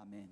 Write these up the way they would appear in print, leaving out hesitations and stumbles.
아멘.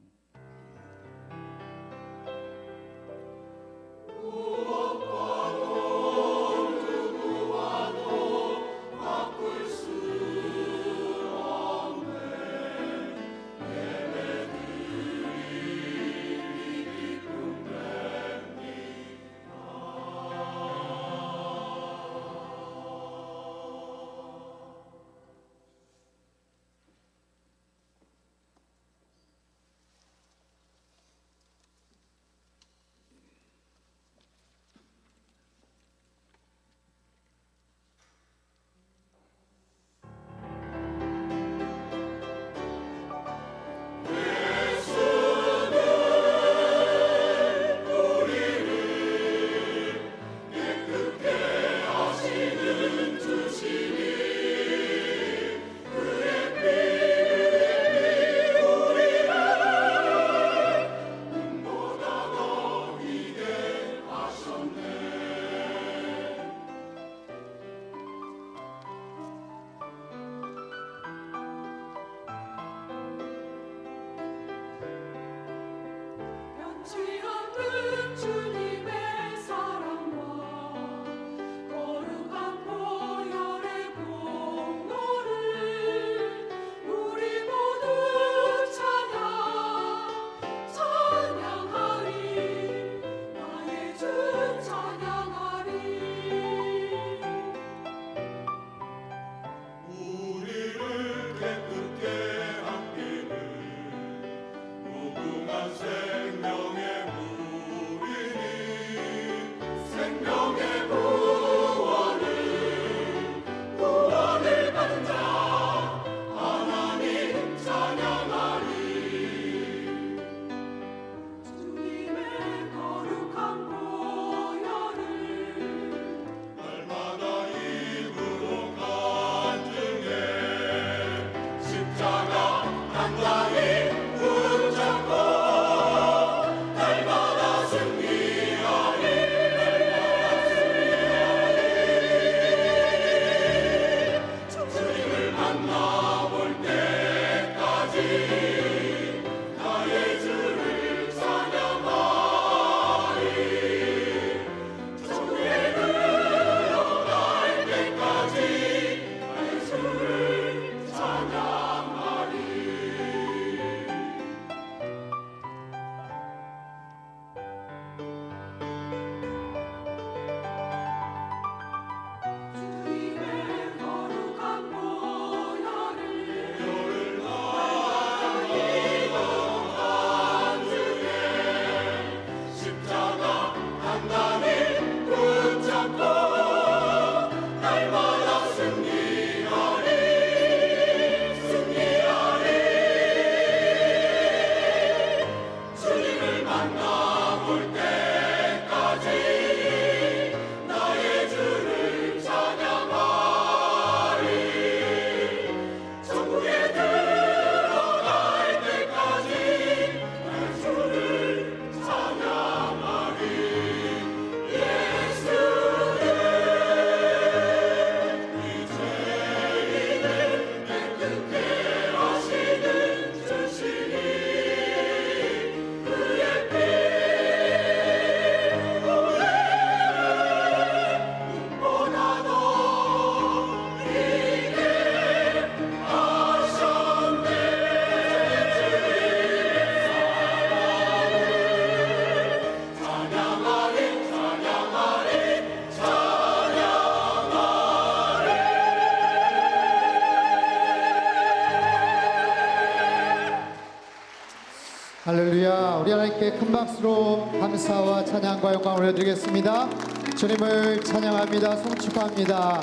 할렐루야. 우리 하나님께 큰 박수로 감사와 찬양과 영광을 올려드리겠습니다. 주님을 찬양합니다. 송축합니다.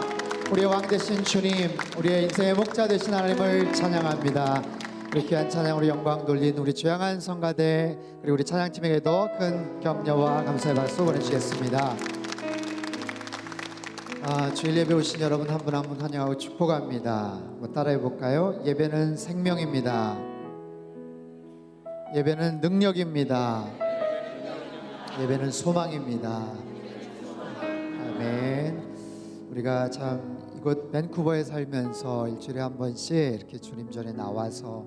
우리의 왕 되신 주님, 우리의 인생의 목자 되신 하나님을 찬양합니다. 이렇게 한 찬양으로 영광 돌린 우리 주양한 성가대 그리고 우리 찬양팀에게도 큰 격려와 감사의 박수 보내주시겠습니다. 주일 예배 오신 여러분 한 분 한 분 환영하고 축복합니다. 따라해 볼까요? 예배는 생명입니다. 예배는 능력입니다. 예배는 소망입니다. 아멘. 우리가 참 이곳 밴쿠버에 살면서 일주일에 한 번씩 이렇게 주님 전에 나와서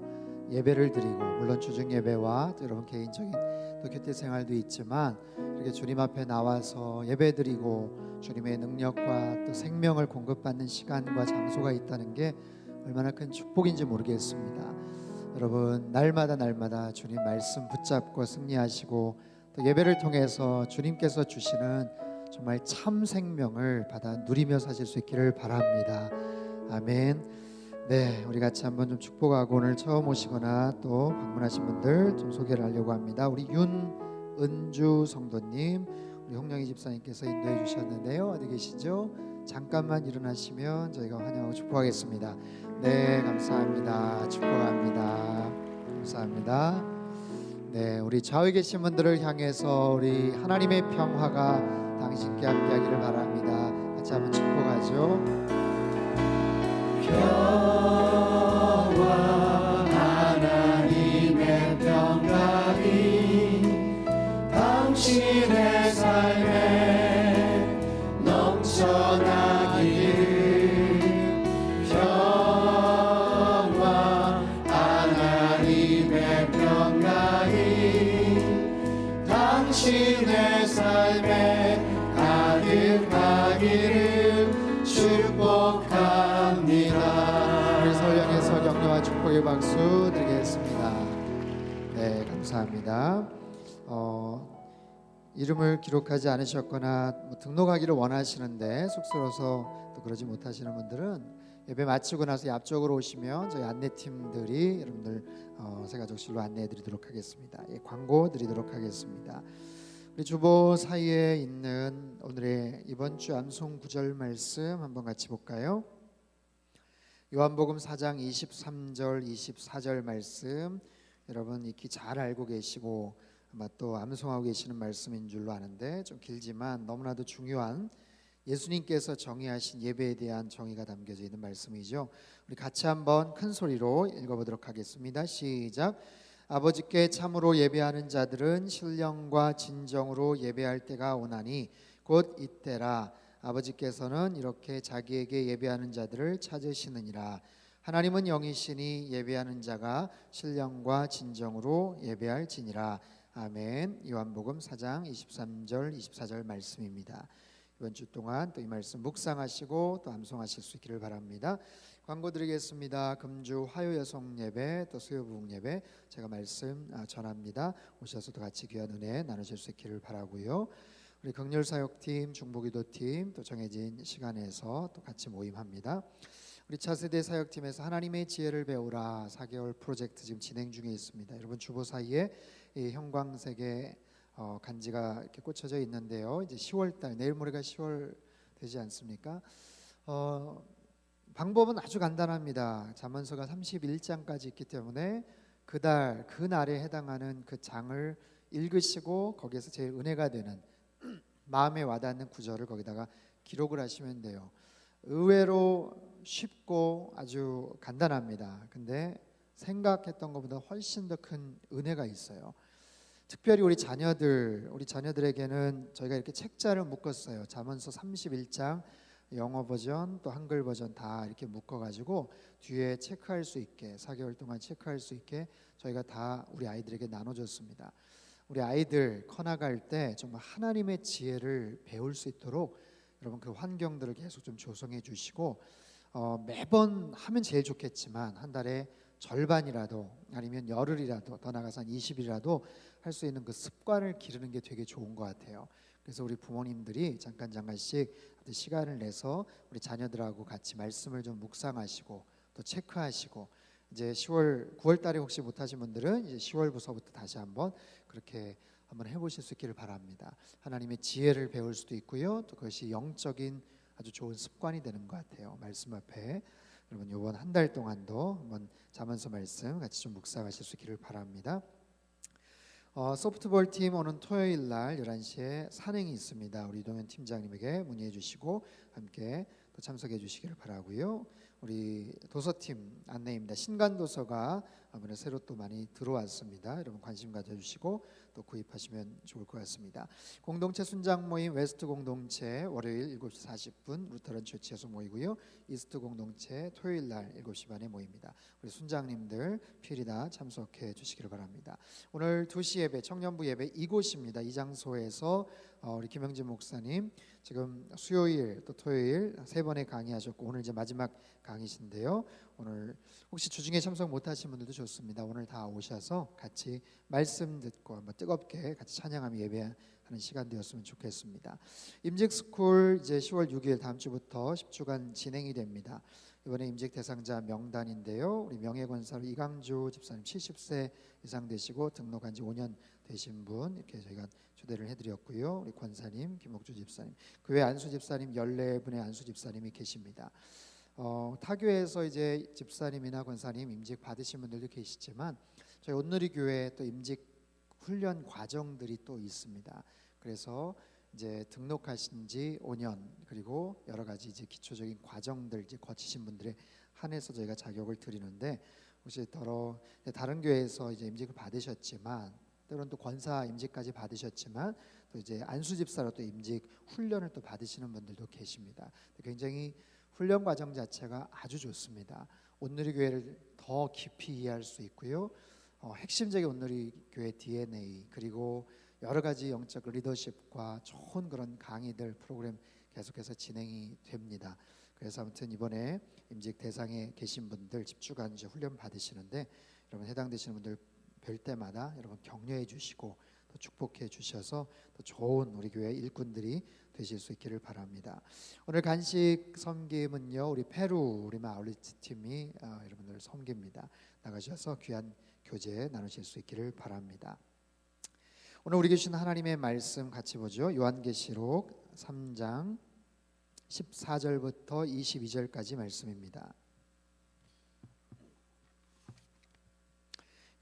예배를 드리고, 물론 주중 예배와 여러분 개인적인 또 교회 생활도 있지만 이렇게 주님 앞에 나와서 예배 드리고 주님의 능력과 또 생명을 공급받는 시간과 장소가 있다는 게 얼마나 큰 축복인지 모르겠습니다. 여러분, 날마다 주님 말씀 붙잡고 승리하시고 또 예배를 통해서 주님께서 주시는 정말 참 생명을 받아 누리며 사실 수 있기를 바랍니다. 아멘. 네, 우리 같이 한번 좀 축복하고, 오늘 처음 오시거나 또 방문하신 분들 좀 소개를 하려고 합니다. 우리 윤은주 성도님, 우리 홍영희 집사님께서 인도해 주셨는데요. 어디 계시죠? 잠깐만 일어나시면 저희가 환영하고 축복하겠습니다. 네, 감사합니다. 축복합니다. 감사합니다. 네, 우리 좌우에 계신 분들을 향해서 우리 하나님의 평화가 당신께 함께하기를 바랍니다. 같이 한번 축복하죠. 평화, 하나님의 평강이 당신의 삶에 넘쳐나기를. 평화, 하나님의 평강이 당신의 삶에 가득하기를 축복합니다. 우리 서울향해서 격려와 축복의 박수 드리겠습니다. 네, 감사합니다. 이름을 기록하지 않으셨거나 등록하기를 원하시는데 쑥스러워서 또 그러지 못하시는 분들은 예배 마치고 나서 앞쪽으로 오시면 저희 안내팀들이 여러분들 새가족실로 안내해 드리도록 하겠습니다. 광고 드리도록 하겠습니다. 우리 주보 사이에 있는 오늘의 이번 주 암송 구절 말씀 한번 같이 볼까요? 요한복음 4장 23절 24절 말씀, 여러분 익히 잘 알고 계시고 아마 또 암송하고 계시는 말씀인 줄로 아는데 좀 길지만 너무나도 중요한 예수님께서 정의하신 예배에 대한 정의가 담겨져 있는 말씀이죠. 우리 같이 한번 큰 소리로 읽어보도록 하겠습니다. 시작. 아버지께 참으로 예배하는 자들은 신령과 진정으로 예배할 때가 오나니 곧 이때라. 아버지께서는 이렇게 자기에게 예배하는 자들을 찾으시느니라. 하나님은 영이시니 예배하는 자가 신령과 진정으로 예배할지니라. 아멘. 요한복음 4장 23절 24절 말씀입니다. 이번 주 동안 또 이 말씀 묵상하시고 또 암송하실 수 있기를 바랍니다. 광고 드리겠습니다. 금주 화요 여성 예배 또 수요 부흥 예배 제가 말씀 전합니다. 오셔서 또 같이 귀한 은혜 나누실 수 있기를 바라고요. 우리 극렬사역팀, 중보기도팀 또 정해진 시간에서 또 같이 모임합니다. 우리 차세대 사역팀에서 하나님의 지혜를 배우라 4개월 프로젝트 지금 진행 중에 있습니다. 여러분 주보 사이에 이 형광색의 간지가 이렇게 꽂혀져 있는데요. 이제 10월달 내일 모레가 10월 되지 않습니까? 방법은 아주 간단합니다. 잠언서가 31장까지 있기 때문에 그날에 해당하는 그 장을 읽으시고 거기에서 제일 은혜가 되는 마음에 와닿는 구절을 거기다가 기록을 하시면 돼요. 의외로 쉽고 아주 간단합니다. 근데 생각했던 것보다 훨씬 더 큰 은혜가 있어요. 특별히 우리 자녀들에게는 저희가 이렇게 책자를 묶었어요. 잠언서 31장 영어 버전 또 한글 버전 다 이렇게 묶어가지고 뒤에 체크할 수 있게 4개월 동안 체크할 수 있게 저희가 다 우리 아이들에게 나눠줬습니다. 우리 아이들 커나갈 때 정말 하나님의 지혜를 배울 수 있도록 여러분 그 환경들을 계속 좀 조성해 주시고 매번 하면 제일 좋겠지만 한 달에 절반이라도 아니면 열흘이라도 더 나가서 한 20일이라도 할 수 있는 그 습관을 기르는 게 되게 좋은 것 같아요. 그래서 우리 부모님들이 잠깐씩 시간을 내서 우리 자녀들하고 같이 말씀을 좀 묵상하시고 또 체크하시고 이제 9월 달에 혹시 못하신 분들은 이제 10월부터 다시 한번 그렇게 한번 해보실 수 있기를 바랍니다. 하나님의 지혜를 배울 수도 있고요. 또 그것이 영적인 아주 좋은 습관이 되는 것 같아요. 말씀 앞에 여러분 이번 한 달 동안도 한번 잠언서 말씀 같이 좀 묵상하실 수 있기를 바랍니다. 소프트볼 팀 오는 토요일 날 11시에 산행이 있습니다. 우리 이동현 팀장님에게 문의해 주시고 함께 또 참석해 주시기를 바라고요. 우리 도서팀 안내입니다. 신간도서가 이번에 새로 또 많이 들어왔습니다. 여러분 관심 가져주시고 또 구입하시면 좋을 것 같습니다. 공동체 순장 모임 웨스트 공동체 월요일 7시 40분 루터런 처치에서 모이고요. 이스트 공동체 토요일 날 7시 반에 모입니다. 우리 순장님들 필히 다 참석해 주시기를 바랍니다. 오늘 2시 예배 청년부 예배 이곳입니다. 이 장소에서 우리 김영진 목사님 지금 수요일 또 토요일 3번의 강의하셨고 오늘 이제 마지막 강의신데요. 오늘 혹시 주중에 참석 못하신 분들도 좋습니다. 오늘 다 오셔서 같이 말씀 듣고 뜨겁게 같이 찬양하며 예배하는 시간 되었으면 좋겠습니다. 임직스쿨 이제 10월 6일 다음 주부터 10주간 진행이 됩니다. 이번에 임직 대상자 명단인데요. 우리 명예권사로 이강주 집사님 70세 이상 되시고 등록한 지 5년 되신 분 이렇게 저희가 초대를 해드렸고요. 우리 권사님 김옥주 집사님 그 외 안수 집사님 14분의 안수 집사님이 계십니다. 타교에서 이제 집사님이나 권사님 임직 받으신 분들도 계시지만 저희 온누리 교회 또 임직 훈련 과정들이 또 있습니다. 그래서 이제 등록하신 지 5년 그리고 여러 가지 이제 기초적인 과정들 이제 거치신 분들에 한해서 저희가 자격을 드리는데 혹시 다른 교회에서 이제 임직을 받으셨지만 때로는 또 권사 임직까지 받으셨지만 또 이제 안수 집사로 또 임직 훈련을 또 받으시는 분들도 계십니다. 굉장히 훈련 과정 자체가 아주 좋습니다. 온누리 교회를 더 깊이 이해할 수 있고요. 핵심적인 온누리 교회 DNA 그리고 여러 가지 영적 리더십과 좋은 그런 강의들 프로그램 계속해서 진행이 됩니다. 그래서 아무튼 이번에 임직 대상에 계신 분들 10주간 이제 훈련 받으시는데 여러분 해당되시는 분들 뵐 때마다 여러분 격려해 주시고 또 축복해 주셔서 더 좋은 우리 교회 일꾼들이 되실 수 있기를 바랍니다. 오늘 간식 섬김은요 우리 페루 우리 아울리트 팀이 여러분들 섬깁니다. 나가셔서 귀한 교제 나누실 수 있기를 바랍니다. 오늘 우리에게 주신 하나님의 말씀 같이 보죠. 요한계시록 3장 14절부터 22절까지 말씀입니다.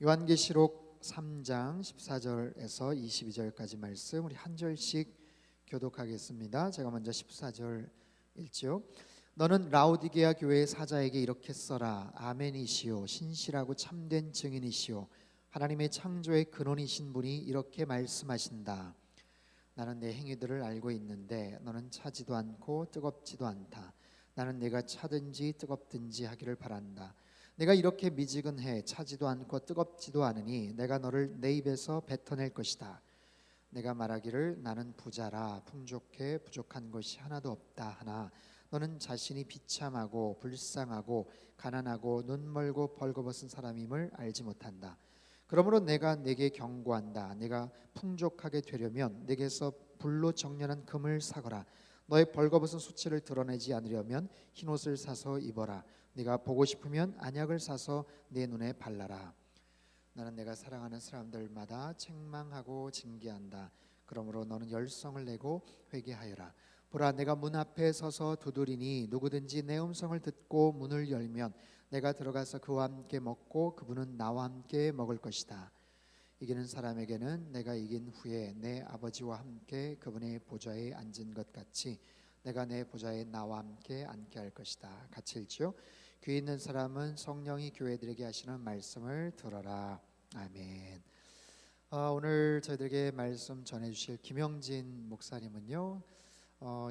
요한계시록 3장 14절에서 22절까지 말씀 우리 한 절씩 교독하겠습니다. 제가 먼저 14절 읽죠. 너는 라오디게아 교회의 사자에게 이렇게 써라. 아멘이시오 신실하고 참된 증인이시오 하나님의 창조의 근원이신 분이 이렇게 말씀하신다. 나는 내 행위들을 알고 있는데 너는 차지도 않고 뜨겁지도 않다. 나는 내가 차든지 뜨겁든지 하기를 바란다. 내가 이렇게 미지근해 차지도 않고 뜨겁지도 않으니 내가 너를 내 입에서 뱉어낼 것이다. 내가 말하기를 나는 부자라 풍족해 부족한 것이 하나도 없다 하나 너는 자신이 비참하고 불쌍하고 가난하고 눈멀고 벌거벗은 사람임을 알지 못한다. 그러므로 내가 내게 경고한다. 내가 풍족하게 되려면 내게서 불로 정련한 금을 사거라. 너의 벌거벗은 수치를 드러내지 않으려면 흰옷을 사서 입어라. 네가 보고 싶으면 안약을 사서 내 눈에 발라라. 나는 내가 사랑하는 사람들마다 책망하고 징계한다. 그러므로 너는 열성을 내고 회개하여라. 보라 내가 문 앞에 서서 두드리니 누구든지 내 음성을 듣고 문을 열면 내가 들어가서 그와 함께 먹고 그분은 나와 함께 먹을 것이다. 이기는 사람에게는 내가 이긴 후에 내 아버지와 함께 그분의 보좌에 앉은 것 같이 내가 내 보좌에 나와 함께 앉게 할 것이다. 같이 읽죠. 귀 있는 사람은 성령이 교회들에게 하시는 말씀을 들어라. 아멘. 오늘 저희들에게 말씀 전해주실 김영진 목사님은요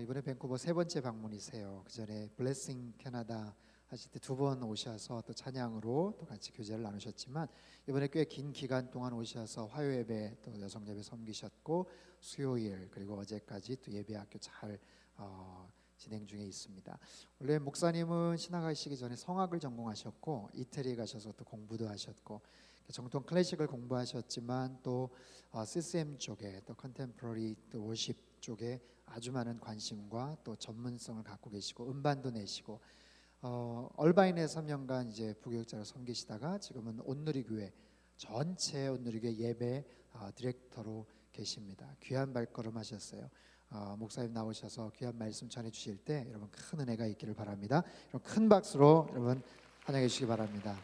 이번에 밴쿠버 3번째 방문이세요. 그 전에 블레싱 캐나다 하실 때 2번 오셔서 또 찬양으로 또 같이 교제를 나누셨지만 이번에 꽤 긴 기간 동안 오셔서 화요 예배 또 여성 예배 섬기셨고 수요일 그리고 어제까지 또 예배학교 잘 진행 중에 있습니다. 원래 목사님은 신학하시기 전에 성악을 전공하셨고 이태리 가셔서 또 공부도 하셨고 정통 클래식을 공부하셨지만 또 CCM 쪽에 또 컨템포러리 또 워십 쪽에 아주 많은 관심과 또 전문성을 갖고 계시고 음반도 내시고 얼바인에 3년간 이제 부교육자로 섬기시다가 지금은 온누리교회 전체 온누리교회 예배 디렉터로 계십니다. 귀한 발걸음 하셨어요. 목사님 나오셔서 귀한 말씀 전해 주실 때 여러분 큰 은혜가 있기를 바랍니다. 여러분 큰 박수로 여러분 환영해 주시기 바랍니다.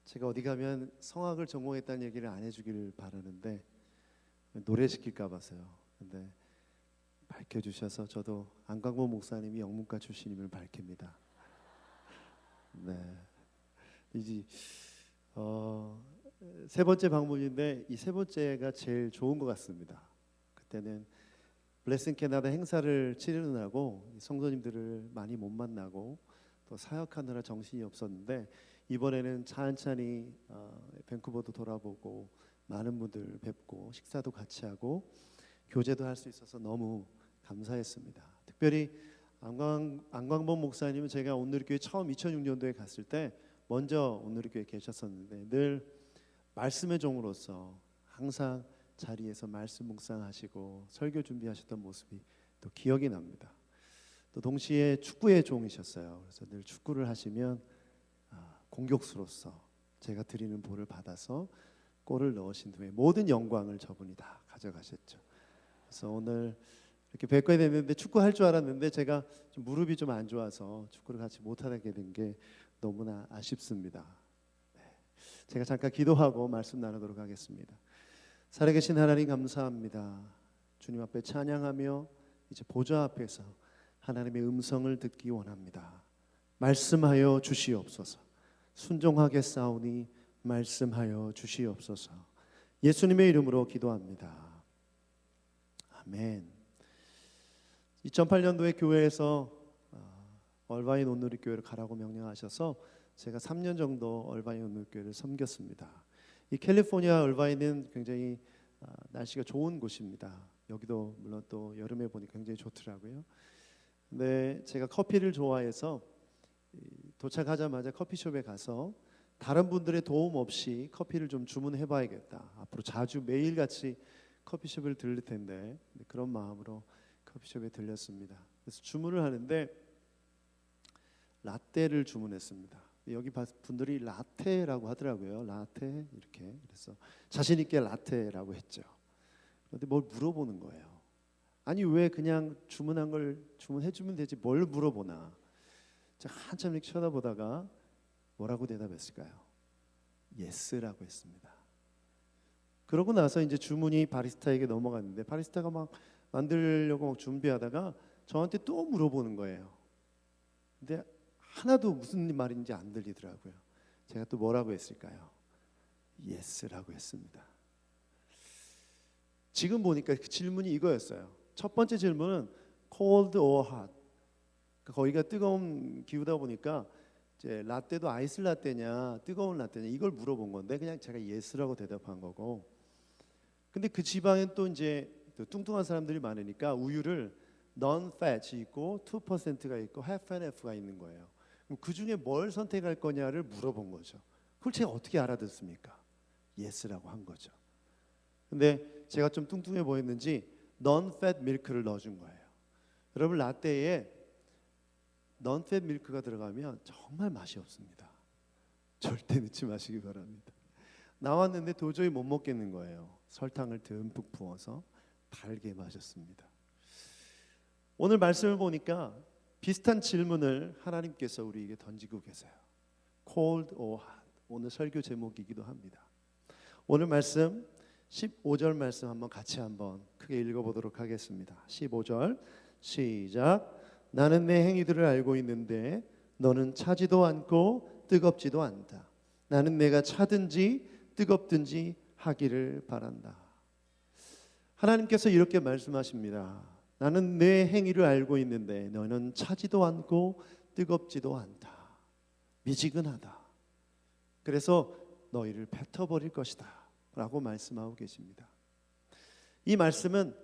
제가 어디 가면 성악을 전공했다는 얘기를 안 해주길 바라는데 노래 시킬까 봐서요. 근데 밝혀주셔서 저도 안광범 목사님이 영문과 출신임을 밝힙니다. 네, 이제 세 번째 방문인데 이 세 번째가 제일 좋은 것 같습니다. 그때는 블레싱 캐나다 행사를 치르느라고 성도님들을 많이 못 만나고 또 사역하느라 정신이 없었는데 이번에는 찬찬히 밴쿠버도 돌아보고 많은 분들 뵙고 식사도 같이 하고 교제도 할 수 있어서 너무 감사했습니다. 특별히 안광범 목사님은 제가 온누리교회 처음 2006년도에 갔을 때 먼저 온누리교회에 계셨었는데 늘 말씀의 종으로서 항상 자리에서 말씀 묵상하시고 설교 준비하셨던 모습이 또 기억이 납니다. 또 동시에 축구의 종이셨어요. 그래서 늘 축구를 하시면 공격수로서 제가 드리는 볼을 받아서 골을 넣으신 후에 모든 영광을 저분이 다 가져가셨죠. 그래서 오늘 이렇게 뵙게 됐는데 축구할 줄 알았는데 제가 좀 무릎이 좀 안 좋아서 축구를 같이 못하게 된 게 너무나 아쉽습니다. 네. 제가 잠깐 기도하고 말씀 나누도록 하겠습니다. 살아계신 하나님 감사합니다. 주님 앞에 찬양하며 이제 보좌 앞에서 하나님의 음성을 듣기 원합니다. 말씀하여 주시옵소서. 순종하게 싸우니 말씀하여 주시옵소서. 예수님의 이름으로 기도합니다. 아멘. 2008년도에 교회에서 얼바인 온누리교회를 가라고 명령하셔서 제가 3년 정도 얼바인 온누리교회를 섬겼습니다. 이 캘리포니아 얼바인은 굉장히 날씨가 좋은 곳입니다. 여기도 물론 또 여름에 보니 굉장히 좋더라고요. 근데 제가 커피를 좋아해서 도착하자마자 커피숍에 가서 다른 분들의 도움 없이 커피를 좀 주문해 봐야겠다. 앞으로 자주 매일같이 커피숍을 들릴 텐데 그런 마음으로 커피숍에 들렸습니다. 그래서 주문을 하는데 라떼를 주문했습니다. 여기 분들이 라테라고 하더라고요. 라테 이렇게. 그래서 자신 있게 라테라고 했죠. 그런데 뭘 물어보는 거예요. 아니 왜 그냥 주문한 걸 주문해 주면 되지 뭘 물어보나. 제가 한참 이렇게 쳐다보다가 뭐라고 대답했을까요? 예스라고 했습니다. 그러고 나서 이제 주문이 바리스타에게 넘어갔는데 바리스타가 막 만들려고 막 준비하다가 저한테 또 물어보는 거예요. 근데 하나도 무슨 말인지 안 들리더라고요. 제가 또 뭐라고 했을까요? 예스라고 했습니다. 지금 보니까 그 질문이 이거였어요. 첫 번째 질문은 cold or hot. 거기가 뜨거운 기후다 보니까 이제 라떼도 아이스 라떼냐 뜨거운 라떼냐 이걸 물어본 건데 그냥 제가 예스라고 대답한 거고. 근데 그 지방엔 또 이제 또 뚱뚱한 사람들이 많으니까 우유를 non-fat이 있고 2%가 있고 half and half가 있는 거예요. 그럼 그 중에 뭘 선택할 거냐를 물어본 거죠. 그걸 제가 어떻게 알아듣습니까? 예스라고 한 거죠. 근데 제가 좀 뚱뚱해 보였는지 non-fat 밀크를 넣어준 거예요. 여러분 라떼에 non-fat 밀크가 들어가면 정말 맛이 없습니다. 절대 넣지 마시기 바랍니다. 나왔는데 도저히 못 먹겠는 거예요. 설탕을 듬뿍 부어서 달게 마셨습니다. 오늘 말씀을 보니까 비슷한 질문을 하나님께서 우리에게 던지고 계세요. Cold or hot. 오늘 설교 제목이기도 합니다. 오늘 말씀 15절 말씀 한번 크게 읽어보도록 하겠습니다. 15절 시작. 나는 내 행위들을 알고 있는데 너는 차지도 않고 뜨겁지도 않다. 나는 내가 차든지 뜨겁든지 하기를 바란다. 하나님께서 이렇게 말씀하십니다. 나는 내 행위를 알고 있는데 너는 차지도 않고 뜨겁지도 않다. 미지근하다. 그래서 너희를 뱉어버릴 것이다 라고 말씀하고 계십니다. 이 말씀은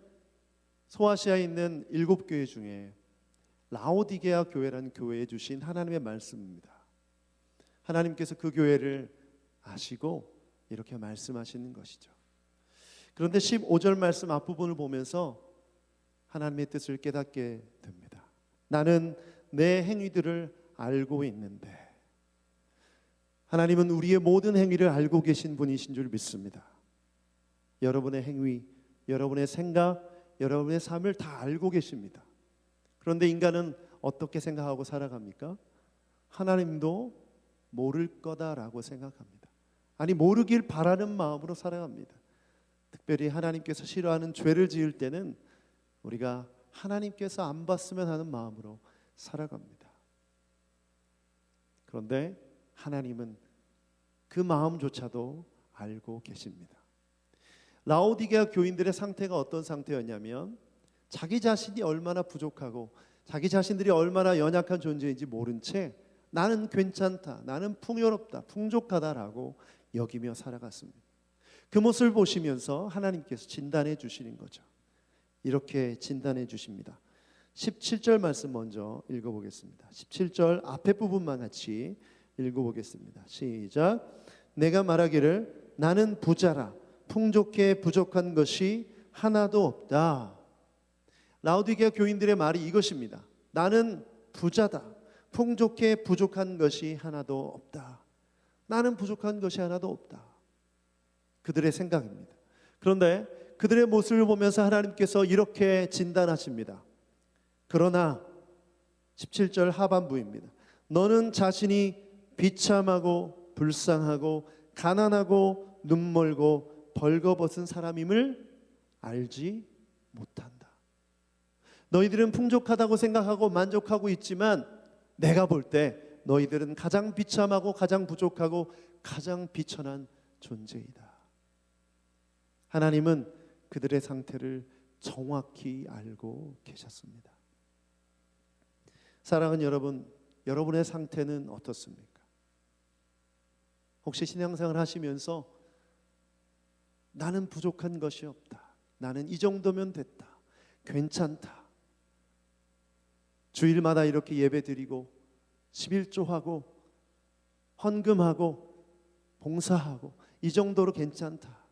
소아시아에 있는 7교회 중에 라오디게아 교회라는 교회에 주신 하나님의 말씀입니다. 하나님께서 그 교회를 아시고 이렇게 말씀하시는 것이죠. 그런데 15절 말씀 앞부분을 보면서 하나님의 뜻을 깨닫게 됩니다. 나는 내 행위들을 알고 있는데, 하나님은 우리의 모든 행위를 알고 계신 분이신 줄 믿습니다. 여러분의 행위, 여러분의 생각, 여러분의 삶을 다 알고 계십니다. 그런데 인간은 어떻게 생각하고 살아갑니까? 하나님도 모를 거다라고 생각합니다. 아니 모르길 바라는 마음으로 살아갑니다. 특별히 하나님께서 싫어하는 죄를 지을 때는 우리가 하나님께서 안 봤으면 하는 마음으로 살아갑니다. 그런데 하나님은 그 마음조차도 알고 계십니다. 라오디게아 교인들의 상태가 어떤 상태였냐면 자기 자신이 얼마나 부족하고 자기 자신들이 얼마나 연약한 존재인지 모른 채 나는 괜찮다, 나는 풍요롭다, 풍족하다라고 여기며 살아갔습니다. 그 모습을 보시면서 하나님께서 진단해 주시는 거죠. 이렇게 진단해 주십니다. 17절 말씀 먼저 읽어보겠습니다. 17절 앞에 부분만 같이 읽어보겠습니다. 시작. 내가 말하기를 나는 부자라 풍족해 부족한 것이 하나도 없다. 라오디게아 교인들의 말이 이것입니다. 나는 부자다. 풍족해 부족한 것이 하나도 없다. 나는 부족한 것이 하나도 없다. 그들의 생각입니다. 그런데 그들의 모습을 보면서 하나님께서 이렇게 진단하십니다. 그러나 17절 하반부입니다. 너는 자신이 비참하고 불쌍하고 가난하고 눈멀고 벌거벗은 사람임을 알지 못한다. 너희들은 풍족하다고 생각하고 만족하고 있지만 내가 볼 때 너희들은 가장 비참하고 가장 부족하고 가장 비천한 존재이다. 하나님은 그들의 상태를 정확히 알고 계셨습니다. 사랑하는 여러분, 여러분의 상태는 어떻습니까? 혹시 신앙생활 하시면서 나는 부족한 것이 없다, 나는 이 정도면 됐다, 괜찮다, 주일마다 이렇게 예배드리고 11조하고 헌금하고 봉사하고 이 정도로 괜찮다,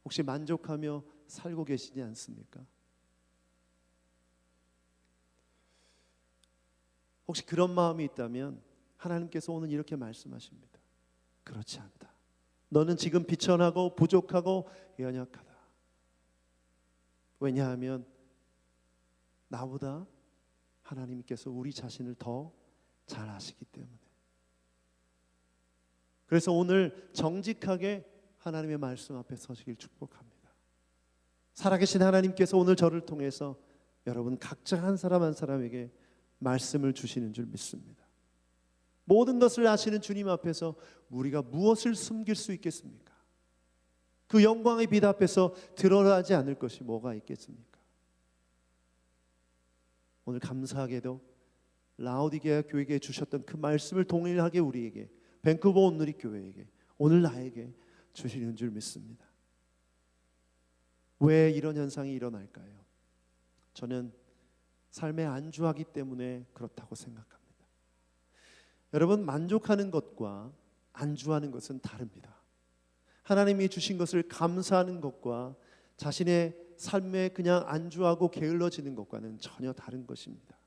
혹시 만족하며 살고 계시지 않습니까? 혹시 그런 마음이 있다면 하나님께서 오늘 이렇게 말씀하십니다. 그렇지 않다. 너는 지금 비천하고 부족하고 연약하다. 왜냐하면 나보다 하나님께서 우리 자신을 더 잘 아시기 때문에. 그래서 오늘 정직하게 하나님의 말씀 앞에 서시길 축복합니다. 살아계신 하나님께서 오늘 저를 통해서 여러분 각자 한 사람 한 사람에게 말씀을 주시는 줄 믿습니다. 모든 것을 아시는 주님 앞에서 우리가 무엇을 숨길 수 있겠습니까? 그 영광의 빛 앞에서 드러나지 않을 것이 뭐가 있겠습니까? 오늘 감사하게도 라오디게아 교회에 주셨던 그 말씀을 동일하게 우리에게, 밴쿠버 온누리 교회에게, 오늘 나에게 주시는 줄 믿습니다. 왜 이런 현상이 일어날까요? 저는 삶에 안주하기 때문에 그렇다고 생각합니다. 여러분, 만족하는 것과 안주하는 것은 다릅니다. 하나님이 주신 것을 감사하는 것과 자신의 삶에 그냥 안주하고 게을러지는 것과는 전혀 다른 것입니다.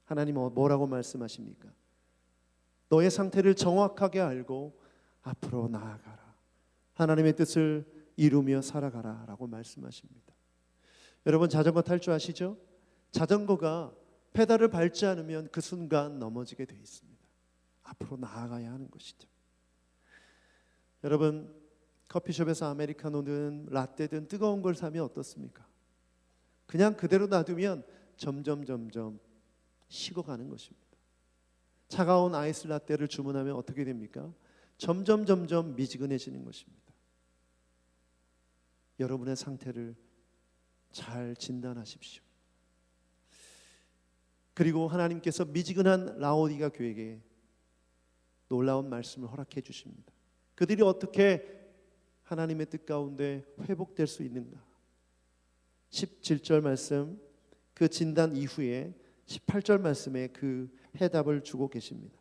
하나님은 뭐라고 말씀하십니까? 너의 상태를 정확하게 알고 앞으로 나아가라. 하나님의 뜻을 이루며 살아가라 라고 말씀하십니다. 여러분, 자전거 탈 줄 아시죠? 자전거가 페달을 밟지 않으면 그 순간 넘어지게 되어 있습니다. 앞으로 나아가야 하는 것이죠. 여러분, 커피숍에서 아메리카노든 라떼든 뜨거운 걸 사면 어떻습니까? 그냥 그대로 놔두면 점점 식어가는 것입니다. 차가운 아이스 라떼를 주문하면 어떻게 됩니까? 점점 미지근해지는 것입니다. 여러분의 상태를 잘 진단하십시오. 그리고 하나님께서 미지근한 라오디게아 교회에게 놀라운 말씀을 허락해 주십니다. 그들이 어떻게 하나님의 뜻 가운데 회복될 수 있는가? 17절 말씀, 그 진단 이후에 18절 말씀에 그 해답을 주고 계십니다.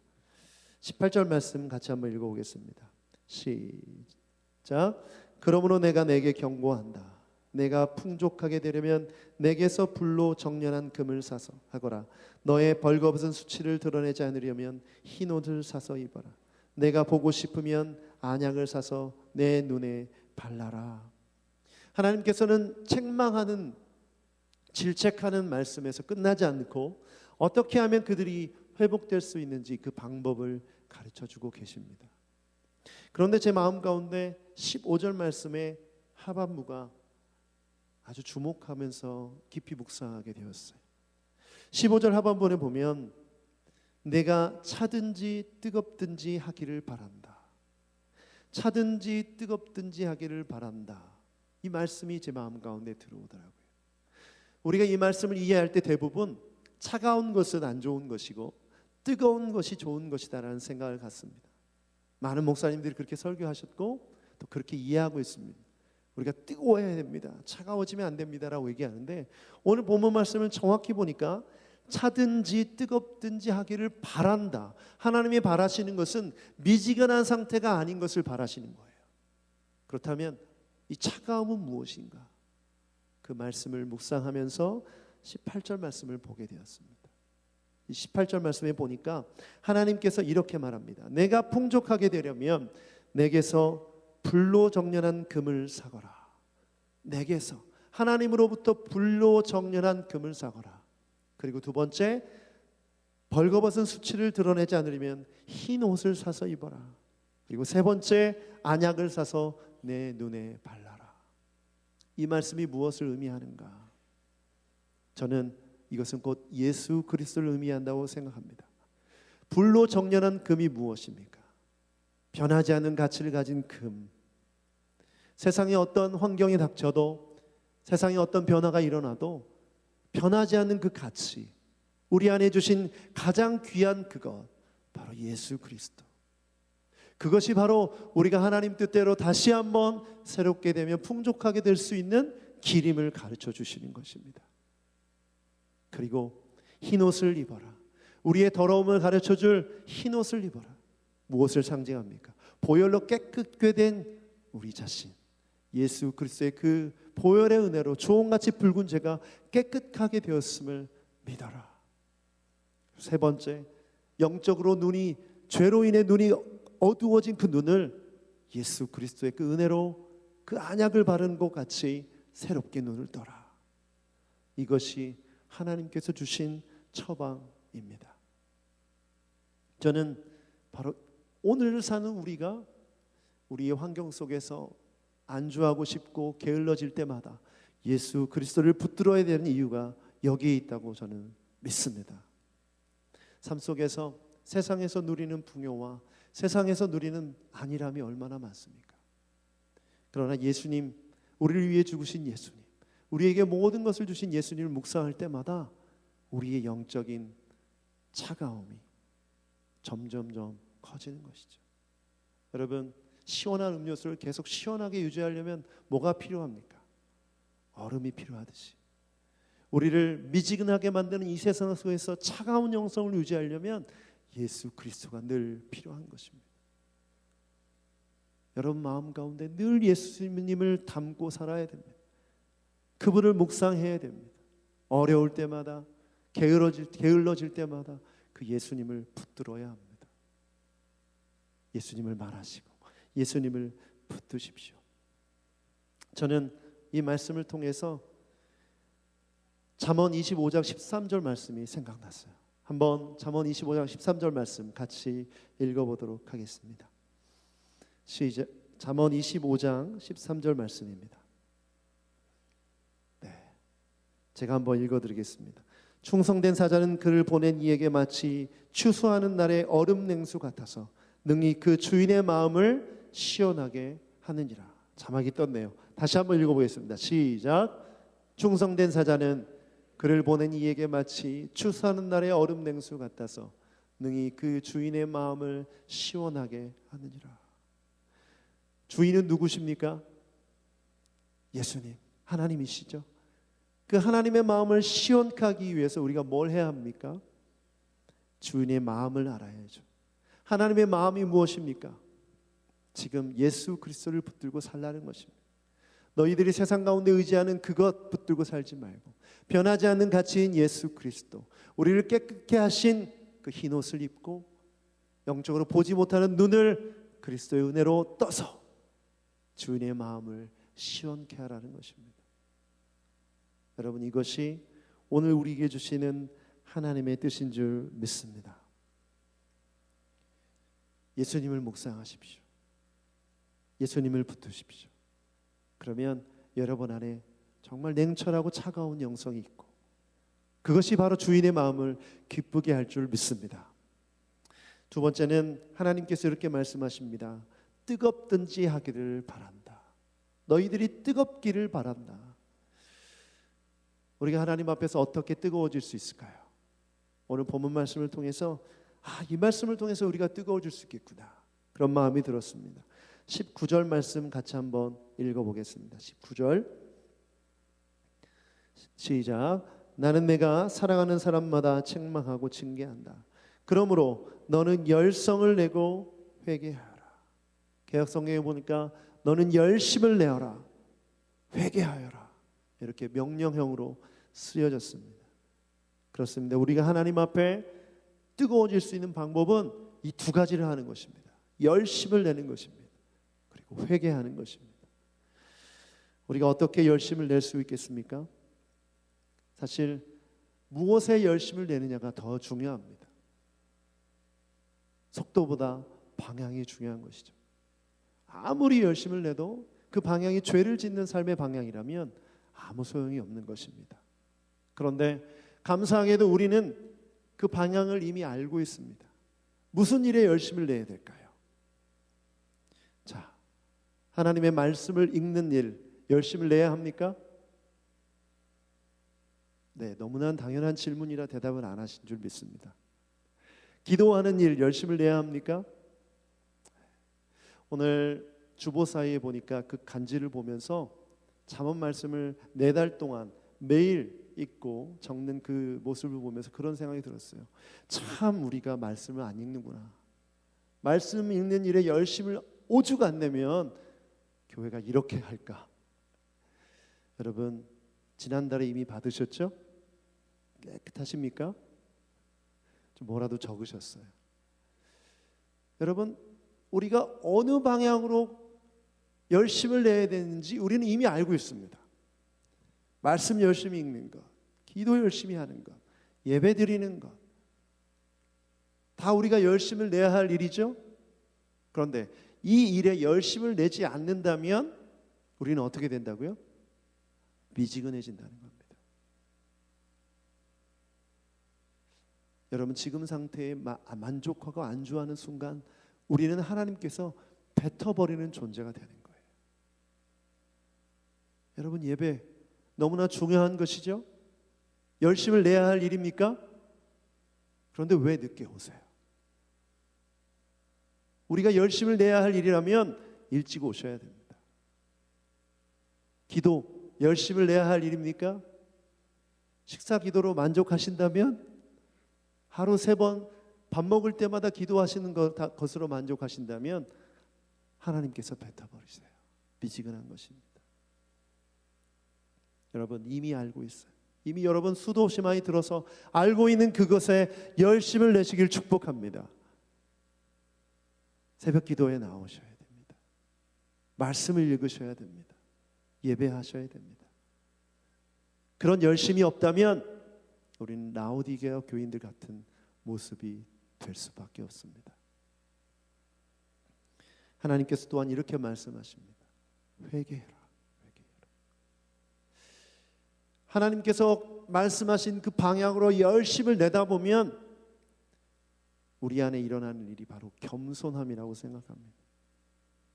18절 말씀 같이 한번 읽어보겠습니다. 시작. 그러므로 내가 내게 경고한다. 내가 풍족하게 되려면 내게서 불로 정련한 금을 사서 하거라. 너의 벌거벗은 수치를 드러내지 않으려면 흰 옷을 사서 입어라. 내가 보고 싶으면 안약을 사서 내 눈에 발라라. 하나님께서는 책망하는, 질책하는 말씀에서 끝나지 않고 어떻게 하면 그들이 회복될 수 있는지 그 방법을 가르쳐주고 계십니다. 그런데 제 마음 가운데 15절 말씀의 하반부가 아주 주목하면서 깊이 묵상하게 되었어요. 15절 하반부에 보면 내가 차든지 뜨겁든지 하기를 바란다. 차든지 뜨겁든지 하기를 바란다. 이 말씀이 제 마음 가운데 들어오더라고요. 우리가 이 말씀을 이해할 때 대부분 차가운 것은 안 좋은 것이고 뜨거운 것이 좋은 것이다라는 생각을 갖습니다. 많은 목사님들이 그렇게 설교하셨고 또 그렇게 이해하고 있습니다. 우리가 뜨거워야 됩니다. 차가워지면 안 됩니다라고 얘기하는데 오늘 본문 말씀을 정확히 보니까 차든지 뜨겁든지 하기를 바란다. 하나님이 바라시는 것은 미지근한 상태가 아닌 것을 바라시는 거예요. 그렇다면 이 차가움은 무엇인가? 그 말씀을 묵상하면서 18절 말씀을 보게 되었습니다. 이 18절 말씀에 보니까 하나님께서 이렇게 말합니다. 내가 풍족하게 되려면 내게서 불로 정련한 금을 사거라. 내게서 하나님으로부터 불로 정련한 금을 사거라. 그리고 두 번째, 벌거벗은 수치를 드러내지 않으려면 흰 옷을 사서 입어라. 그리고 세 번째, 안약을 사서 내 눈에 발라라. 이 말씀이 무엇을 의미하는가? 저는 이것은 곧 예수 그리스도를 의미한다고 생각합니다. 불로 정련한 금이 무엇입니까? 변하지 않는 가치를 가진 금. 세상에 어떤 환경이 닥쳐도, 세상에 어떤 변화가 일어나도 변하지 않는 그 가치, 우리 안에 주신 가장 귀한 그것, 바로 예수 그리스도. 그것이 바로 우리가 하나님 뜻대로 다시 한번 새롭게 되며 풍족하게 될 수 있는 길임을 가르쳐 주시는 것입니다. 그리고 흰옷을 입어라. 우리의 더러움을 가르쳐 줄 흰옷을 입어라. 무엇을 상징합니까? 보혈로 깨끗게 된 우리 자신, 예수 그리스도의 그 보혈의 은혜로 주홍같이 붉은 죄가 깨끗하게 되었음을 믿어라. 세 번째, 영적으로 눈이, 죄로 인해 눈이 어두워진 그 눈을 예수 그리스도의 그 은혜로 그 안약을 바른 것 같이 새롭게 눈을 떠라. 이것이 하나님께서 주신 처방입니다. 저는 바로 오늘 사는 우리가 우리의 환경 속에서 안주하고 싶고 게을러질 때마다 예수 그리스도를 붙들어야 되는 이유가 여기에 있다고 저는 믿습니다. 삶 속에서 세상에서 누리는 풍요와 세상에서 누리는 안일함이 얼마나 많습니까? 그러나 예수님, 우리를 위해 죽으신 예수님, 우리에게 모든 것을 주신 예수님을 묵상할 때마다 우리의 영적인 차가움이 점점점 커지는 것이죠. 여러분, 시원한 음료수를 계속 시원하게 유지하려면 뭐가 필요합니까? 얼음이 필요하듯이 우리를 미지근하게 만드는 이 세상 속에서 차가운 영성을 유지하려면 예수 그리스도가 늘 필요한 것입니다. 여러분 마음 가운데 늘 예수님을 담고 살아야 됩니다. 그분을 묵상해야 됩니다. 어려울 때마다, 게을러질 때마다 그 예수님을 붙들어야 합니다. 예수님을 말하시고 예수님을 붙드십시오. 저는 이 말씀을 통해서 잠언 25장 13절 말씀이 생각났어요. 한번 잠언 25장 13절 말씀 같이 읽어보도록 하겠습니다. 시작. 잠언 25장 13절 말씀입니다. 네, 제가 한번 읽어드리겠습니다. 충성된 사자는 그를 보낸 이에게 마치 추수하는 날의 얼음 냉수 같아서 능히 그 주인의 마음을 시원하게 하느니라. 자막이 떴네요. 다시 한번 읽어보겠습니다. 시작. 충성된 사자는 그를 보낸 이에게 마치 추수하는 날의 얼음 냉수 같아서 능히 그 주인의 마음을 시원하게 하느니라. 주인은 누구십니까? 예수님, 하나님이시죠. 그 하나님의 마음을 시원케 하기 위해서 우리가 뭘 해야 합니까? 주인의 마음을 알아야죠. 하나님의 마음이 무엇입니까? 지금 예수 그리스도를 붙들고 살라는 것입니다. 너희들이 세상 가운데 의지하는 그것 붙들고 살지 말고 변하지 않는 가치인 예수 그리스도, 우리를 깨끗게 하신 그 흰옷을 입고 영적으로 보지 못하는 눈을 그리스도의 은혜로 떠서 주인의 마음을 시원케 하라는 것입니다. 여러분, 이것이 오늘 우리에게 주시는 하나님의 뜻인 줄 믿습니다. 예수님을 묵상하십시오. 예수님을 붙드십시오. 그러면 여러분 안에 정말 냉철하고 차가운 영성이 있고, 그것이 바로 주인의 마음을 기쁘게 할 줄 믿습니다. 두 번째는 하나님께서 이렇게 말씀하십니다. 뜨겁든지 하기를 바란다. 너희들이 뜨겁기를 바란다. 우리가 하나님 앞에서 어떻게 뜨거워질 수 있을까요? 오늘 본문 말씀을 통해서 이 말씀을 통해서 우리가 뜨거워질 수 있겠구나, 그런 마음이 들었습니다. 19절 말씀 같이 한번 읽어보겠습니다. 19절 시작. 나는 내가 사랑하는 사람마다 책망하고 징계한다. 그러므로 너는 열성을 내고 회개하여라. 개역성경에 보니까 너는 열심을 내어라, 회개하여라, 이렇게 명령형으로 쓰여졌습니다. 그렇습니다. 우리가 하나님 앞에 뜨거워질 수 있는 방법은 이 두 가지를 하는 것입니다. 열심을 내는 것입니다. 그리고 회개하는 것입니다. 우리가 어떻게 열심을 낼 수 있겠습니까? 사실 무엇에 열심을 내느냐가 더 중요합니다. 속도보다 방향이 중요한 것이죠. 아무리 열심을 내도 그 방향이 죄를 짓는 삶의 방향이라면 아무 소용이 없는 것입니다. 그런데 감사하게도 우리는 그 방향을 이미 알고 있습니다. 무슨 일에 열심을 내야 될까요? 자, 하나님의 말씀을 읽는 일, 열심을 내야 합니까? 네, 너무나 당연한 질문이라 대답을 안 하신 줄 믿습니다. 기도하는 일, 열심을 내야 합니까? 오늘 주보사에 보니까 그 간지를 보면서 잠언 말씀을 4달 동안 매일 읽고 적는 그 모습을 보면서 그런 생각이 들었어요. 참 우리가 말씀을 안 읽는구나. 말씀 읽는 일에 열심을 오죽 안 내면 교회가 이렇게 할까? 여러분, 지난달에 이미 받으셨죠? 깨끗하십니까? 좀 뭐라도 적으셨어요. 여러분, 우리가 어느 방향으로 열심을 내야 되는지 우리는 이미 알고 있습니다. 말씀 열심히 읽는 것, 기도 열심히 하는 것, 예배 드리는 것, 다 우리가 열심을 내야 할 일이죠. 그런데 이 일에 열심을 내지 않는다면 우리는 어떻게 된다고요? 미지근해진다는 겁니다. 여러분, 지금 상태에 만족하고 안주하는 순간 우리는 하나님께서 뱉어버리는 존재가 되는 거예요. 여러분, 예배 너무나 중요한 것이죠. 열심을 내야 할 일입니까? 그런데 왜 늦게 오세요? 우리가 열심을 내야 할 일이라면 일찍 오셔야 됩니다. 기도 열심을 내야 할 일입니까? 식사 기도로 만족하신다면 하루 3번 밥 먹을 때마다 기도하시는 것으로 만족하신다면 하나님께서 뱉어버리세요. 미지근한 것입니다. 여러분, 이미 알고 있어요. 이미 여러분 수도 없이 많이 들어서 알고 있는 그것에 열심을 내시길 축복합니다. 새벽 기도에 나오셔야 됩니다. 말씀을 읽으셔야 됩니다. 예배하셔야 됩니다. 그런 열심이 없다면 우리는 라오디게아 교인들 같은 모습이 될 수밖에 없습니다. 하나님께서 또한 이렇게 말씀하십니다. 회개해라. 하나님께서 말씀하신 그 방향으로 열심을 내다보면 우리 안에 일어나는 일이 바로 겸손함이라고 생각합니다.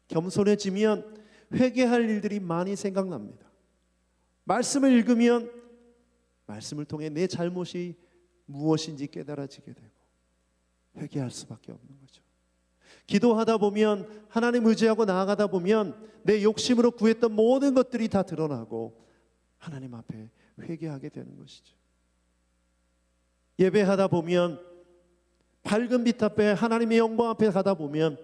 겸손해지면 회개할 일들이 많이 생각납니다. 말씀을 읽으면 말씀을 통해 내 잘못이 무엇인지 깨달아지게 되고 회개할 수밖에 없는 거죠. 기도하다 보면, 하나님 의지하고 나아가다 보면 내 욕심으로 구했던 모든 것들이 다 드러나고 하나님 앞에 회개하게 되는 것이죠. 예배하다 보면, 밝은 빛 앞에 하나님의 영광 앞에 가다 보면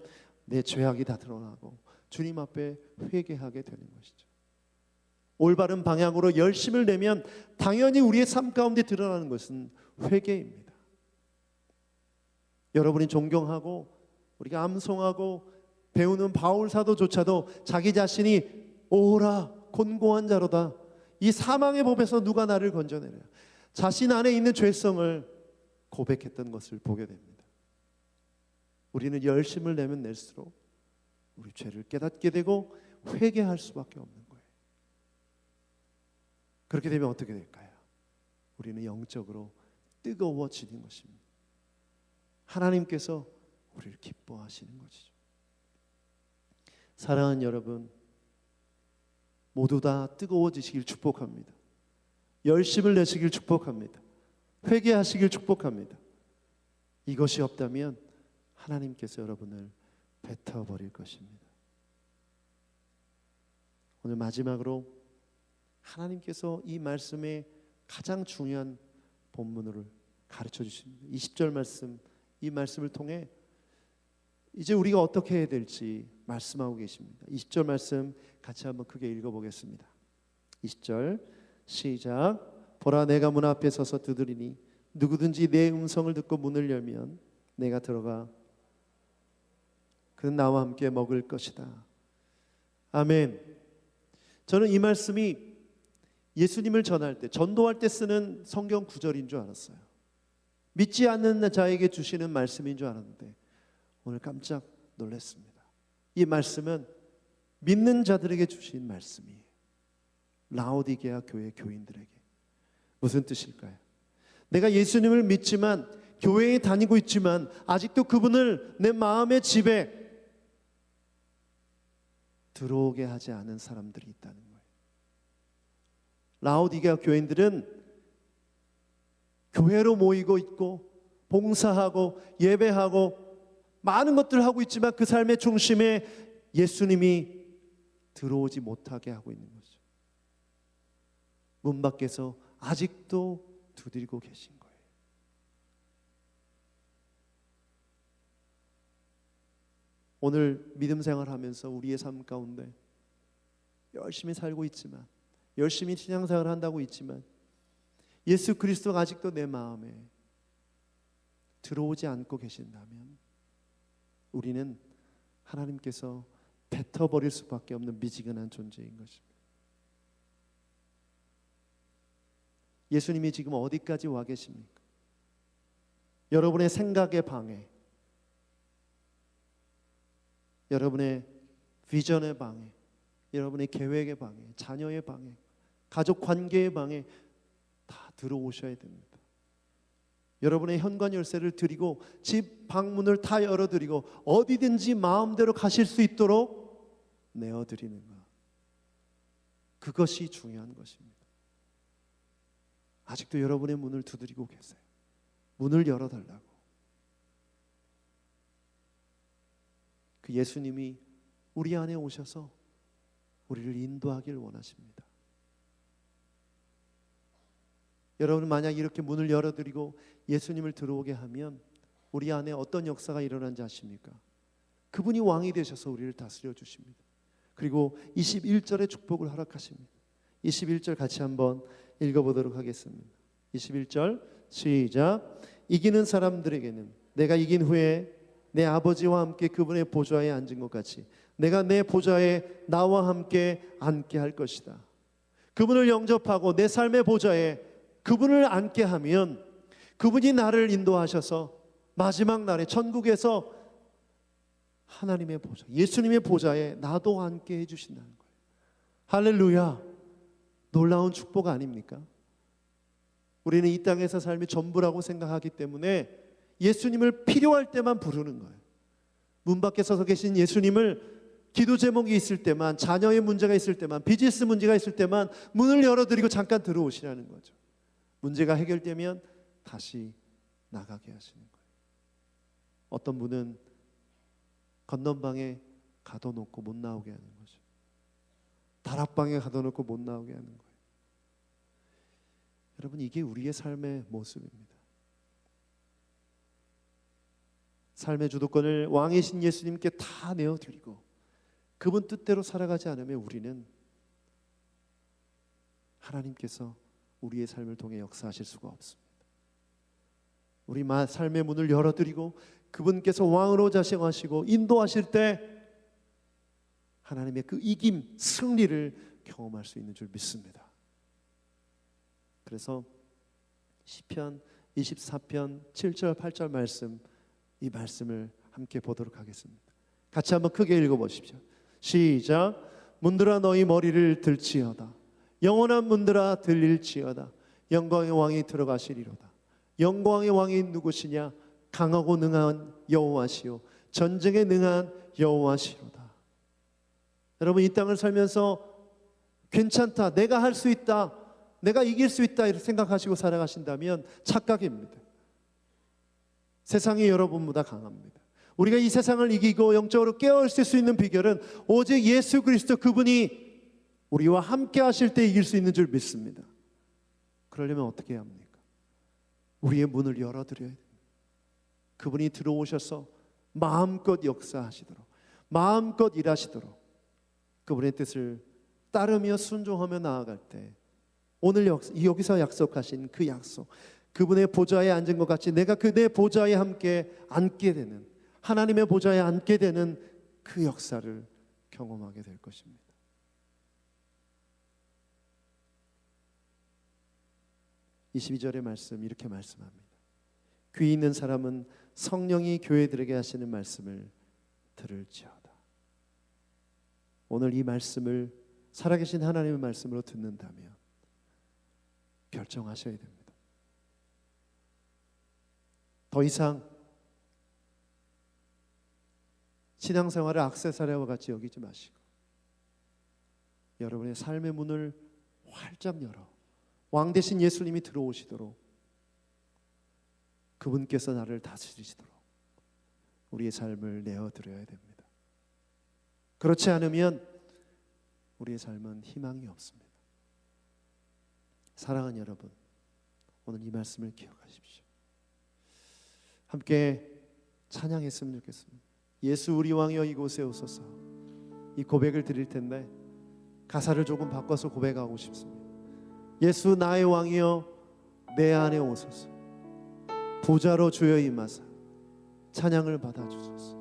내 죄악이 다 드러나고 주님 앞에 회개하게 되는 것이죠. 올바른 방향으로 열심을 내면 당연히 우리의 삶 가운데 드러나는 것은 회개입니다. 여러분이 존경하고 우리가 암송하고 배우는 바울 사도조차도 자기 자신이 오라 곤고한 자로다, 이 사망의 법에서 누가 나를 건져내랴, 자신 안에 있는 죄성을 고백했던 것을 보게 됩니다. 우리는 열심을 내면 낼수록 우리 죄를 깨닫게 되고 회개할 수밖에 없는 거예요. 그렇게 되면 어떻게 될까요? 우리는 영적으로 뜨거워지는 것입니다. 하나님께서 우리를 기뻐하시는 것이죠. 사랑하는 여러분, 모두 다 뜨거워지시길 축복합니다. 열심을 내시길 축복합니다. 회개하시길 축복합니다. 이것이 없다면 하나님께서 여러분을 뱉어버릴 것입니다. 오늘 마지막으로 하나님께서 이 말씀의 가장 중요한 본문을 가르쳐 주십니다. 20절 말씀, 이 말씀을 통해 이제 우리가 어떻게 해야 될지 말씀하고 계십니다. 20절 말씀 같이 한번 크게 읽어보겠습니다. 20절 시작. 보라, 내가 문 앞에 서서 두드리니 누구든지 내 음성을 듣고 문을 열면 내가 들어가 그는 나와 함께 먹을 것이다. 아멘. 저는 이 말씀이 예수님을 전할 때, 전도할 때 쓰는 성경 구절인 줄 알았어요. 믿지 않는 자에게 주시는 말씀인 줄 알았는데 오늘 깜짝 놀랐습니다. 이 말씀은 믿는 자들에게 주신 말씀이에요. 라오디게아 교회 교인들에게. 무슨 뜻일까요? 내가 예수님을 믿지만, 교회에 다니고 있지만 아직도 그분을 내 마음의 집에 들어오게 하지 않은 사람들이 있다는 거예요. 라오디게아 교인들은 교회로 모이고 있고 봉사하고 예배하고 많은 것들을 하고 있지만 그 삶의 중심에 예수님이 들어오지 못하게 하고 있는 거죠. 문 밖에서 아직도 두드리고 계신 거예요. 오늘 믿음 생활하면서 우리의 삶 가운데 열심히 살고 있지만, 열심히 신앙생활을 한다고 있지만 예수 그리스도가 아직도 내 마음에 들어오지 않고 계신다면 우리는 하나님께서 뱉어버릴 수밖에 없는 미지근한 존재인 것입니다. 예수님이 지금 어디까지 와 계십니까? 여러분의 생각의 방해, 여러분의 비전의 방해, 여러분의 계획의 방해, 자녀의 방해, 가족 관계의 방해 다 들어오셔야 됩니다. 여러분의 현관 열쇠를 드리고 집 방문을 다 열어드리고 어디든지 마음대로 가실 수 있도록 내어드리는 것, 그것이 중요한 것입니다. 아직도 여러분의 문을 두드리고 계세요. 문을 열어달라고. 그 예수님이 우리 안에 오셔서 우리를 인도하길 원하십니다. 여러분, 만약 이렇게 문을 열어드리고 예수님을 들어오게 하면 우리 안에 어떤 역사가 일어난지 아십니까? 그분이 왕이 되셔서 우리를 다스려 주십니다. 그리고 21절의 축복을 허락하십니다. 21절 같이 한번 읽어보도록 하겠습니다. 21절 시작. 이기는 사람들에게는 내가 이긴 후에 내 아버지와 함께 그분의 보좌에 앉은 것 같이 내가 내 보좌에 나와 함께 앉게 할 것이다. 그분을 영접하고 내 삶의 보좌에 그분을 앉게 하면 그분이 나를 인도하셔서 마지막 날에 천국에서 하나님의 보좌, 예수님의 보좌에 나도 앉게 해주신다는 거예요. 할렐루야. 놀라운 축복 아닙니까? 우리는 이 땅에서 삶이 전부라고 생각하기 때문에 예수님을 필요할 때만 부르는 거예요. 문 밖에 서서 계신 예수님을 기도 제목이 있을 때만, 자녀의 문제가 있을 때만, 비즈니스 문제가 있을 때만 문을 열어드리고 잠깐 들어오시라는 거죠. 문제가 해결되면 다시 나가게 하시는 거예요. 어떤 분은 건넌방에 가둬놓고 못 나오게 하는 거죠. 다락방에 가둬놓고 못 나오게 하는 거예요. 여러분, 이게 우리의 삶의 모습입니다. 삶의 주도권을 왕이신 예수님께 다 내어드리고 그분 뜻대로 살아가지 않으면 우리는 하나님께서 우리의 삶을 통해 역사하실 수가 없습니다. 우리 삶의 문을 열어드리고 그분께서 왕으로 자생하시고 인도하실 때 하나님의 그 이김, 승리를 경험할 수 있는 줄 믿습니다. 그래서 시편 24편 7절 8절 말씀, 이 말씀을 함께 보도록 하겠습니다. 같이 한번 크게 읽어보십시오. 시작. 문들아 너희 머리를 들지어다. 영원한 문들아 들릴지어다. 영광의 왕이 들어가시리로다. 영광의 왕이 누구시냐? 강하고 능한 여호와시요 전쟁에 능한 여호와시로다. 여러분, 이 땅을 살면서 괜찮다, 내가 할 수 있다, 내가 이길 수 있다 이렇게 생각하시고 살아가신다면 착각입니다. 세상이 여러분보다 강합니다. 우리가 이 세상을 이기고 영적으로 깨어있을 수 있는 비결은 오직 예수 그리스도, 그분이 우리와 함께 하실 때 이길 수 있는 줄 믿습니다. 그러려면 어떻게 해야 합니까? 우리의 문을 열어드려야 됩니다. 그분이 들어오셔서 마음껏 역사하시도록, 마음껏 일하시도록 그분의 뜻을 따르며 순종하며 나아갈 때 오늘 여기서 약속하신 그 약속, 그분의 보좌에 앉은 것 같이 내가 그의 보좌에 함께 앉게 되는, 하나님의 보좌에 앉게 되는 그 역사를 경험하게 될 것입니다. 22절의 말씀 이렇게 말씀합니다. 귀 있는 사람은 성령이 교회들에게 하시는 말씀을 들을지어다. 오늘 이 말씀을 살아계신 하나님의 말씀으로 듣는다면 결정하셔야 됩니다. 더 이상 신앙생활을 액세서리와 같이 여기지 마시고 여러분의 삶의 문을 활짝 열어 왕 대신 예수님이 들어오시도록, 그분께서 나를 다스리시도록 우리의 삶을 내어드려야 됩니다. 그렇지 않으면 우리의 삶은 희망이 없습니다. 사랑하는 여러분, 오늘 이 말씀을 기억하십시오. 함께 찬양했으면 좋겠습니다. 예수 우리 왕이여 이곳에 오소서. 이 고백을 드릴 텐데 가사를 조금 바꿔서 고백하고 싶습니다. 예수 나의 왕이여 내 안에 오소서. 보좌로 주여 임하사 찬양을 받아주소서.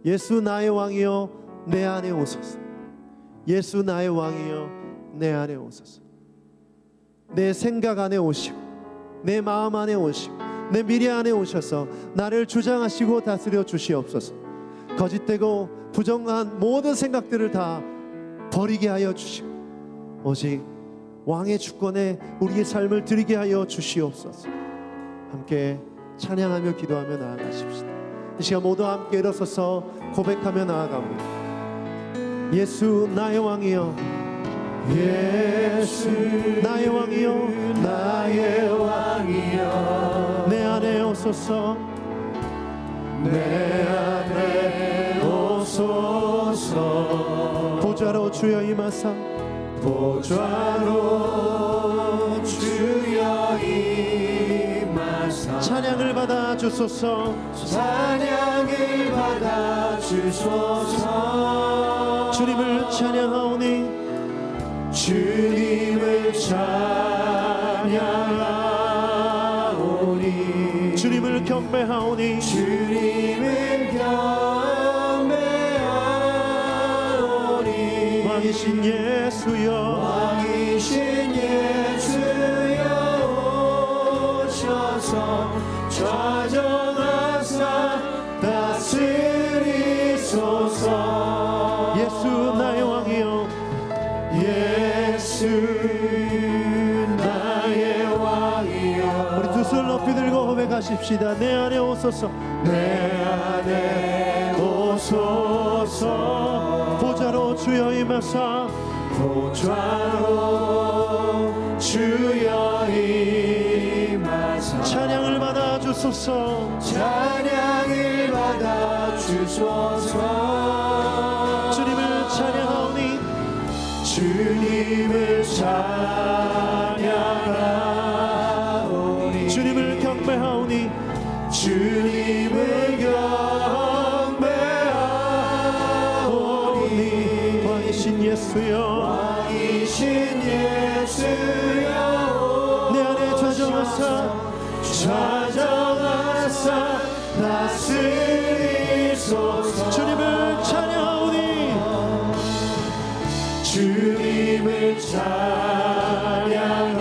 예수 나의 왕이여 내 안에 오소서. 예수 나의 왕이여 내 안에 오소서. 내 생각 안에 오시고 내 마음 안에 오시고 내 미래 안에 오셔서 나를 주장하시고 다스려 주시옵소서. 거짓되고 부정한 모든 생각들을 다 버리게 하여 주시고 오직 왕의 주권에 우리의 삶을 드리게 하여 주시옵소서. 함께 찬양하며 기도하며 나아가십시다. 이 시간 모두 함께 일어서서 고백하며 나아갑니다. 예수 나의 왕이여, 예수 나의 왕이여, 나의 왕이여 내 안에 오소서. 내 안에 오소서. 보좌로 주여 임하사, 보좌로 주여 임하사 찬양을 받아 주소서. 찬양을 받아 주소서. 주님을 찬양하오니, 주님을 찬양하오니, 주님을 경배하오니, 주님을 경배하오니, 왕이신 예수여, 왕이신 예수여 오셔서 좌정하사 다스리소서. 예수 나의 왕이여, 예수 나의 왕이여. 우리 두 손 높이 들고 고백하십시다. 내 안에 오소서. 내 안에 오소서. 보좌로 주여 임하사, 보좌로 주여 임하사 찬양을 받아 주소서. 찬양을 받아 주소서. 주님을 찬양하오니, 주님을 찬양하오니, 주님을 경배하오니, 주님을 경배하오니, 왕이신 예수여, 왕이신 예수여 내 안에 좌정하사, 좌정하사 다스리소서. 주님을 찬양하오니, 주님을 찬양하오니,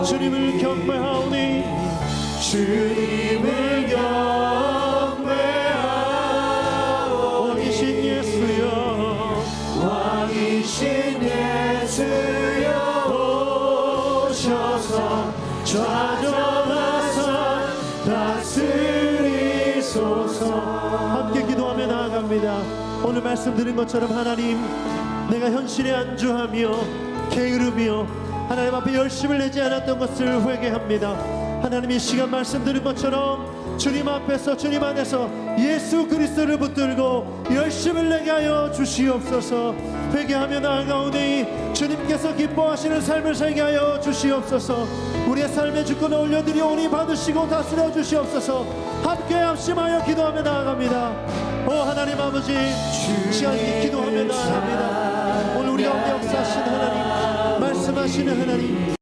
주님을 경배하오니, 주님을 경배하오니, 왕이신 예수여, 왕이신 예수여 주옵소서. 함께 기도하며 나아갑니다. 오늘 말씀 드린 것처럼 하나님, 내가 현실에 안주하며 게으르며 하나님 앞에 열심을 내지 않았던 것을 회개합니다. 하나님, 이 시간 말씀 드린 것처럼 주님 앞에서, 주님 안에서 예수 그리스도를 붙들고 열심을 내게 하여 주시옵소서. 회개하며 나아가오니 주님께서 기뻐하시는 삶을 살게 하여 주시옵소서. 우리의 삶의 주권을 올려드리오니 받으시고 다스려 주시옵소서. 함께 합심하여 기도하며 나아갑니다. 오 하나님 아버지, 시간 기도하며 나아갑니다. 오늘 우리 가운데 역사하시는 하나님, 말씀하시는 하나님,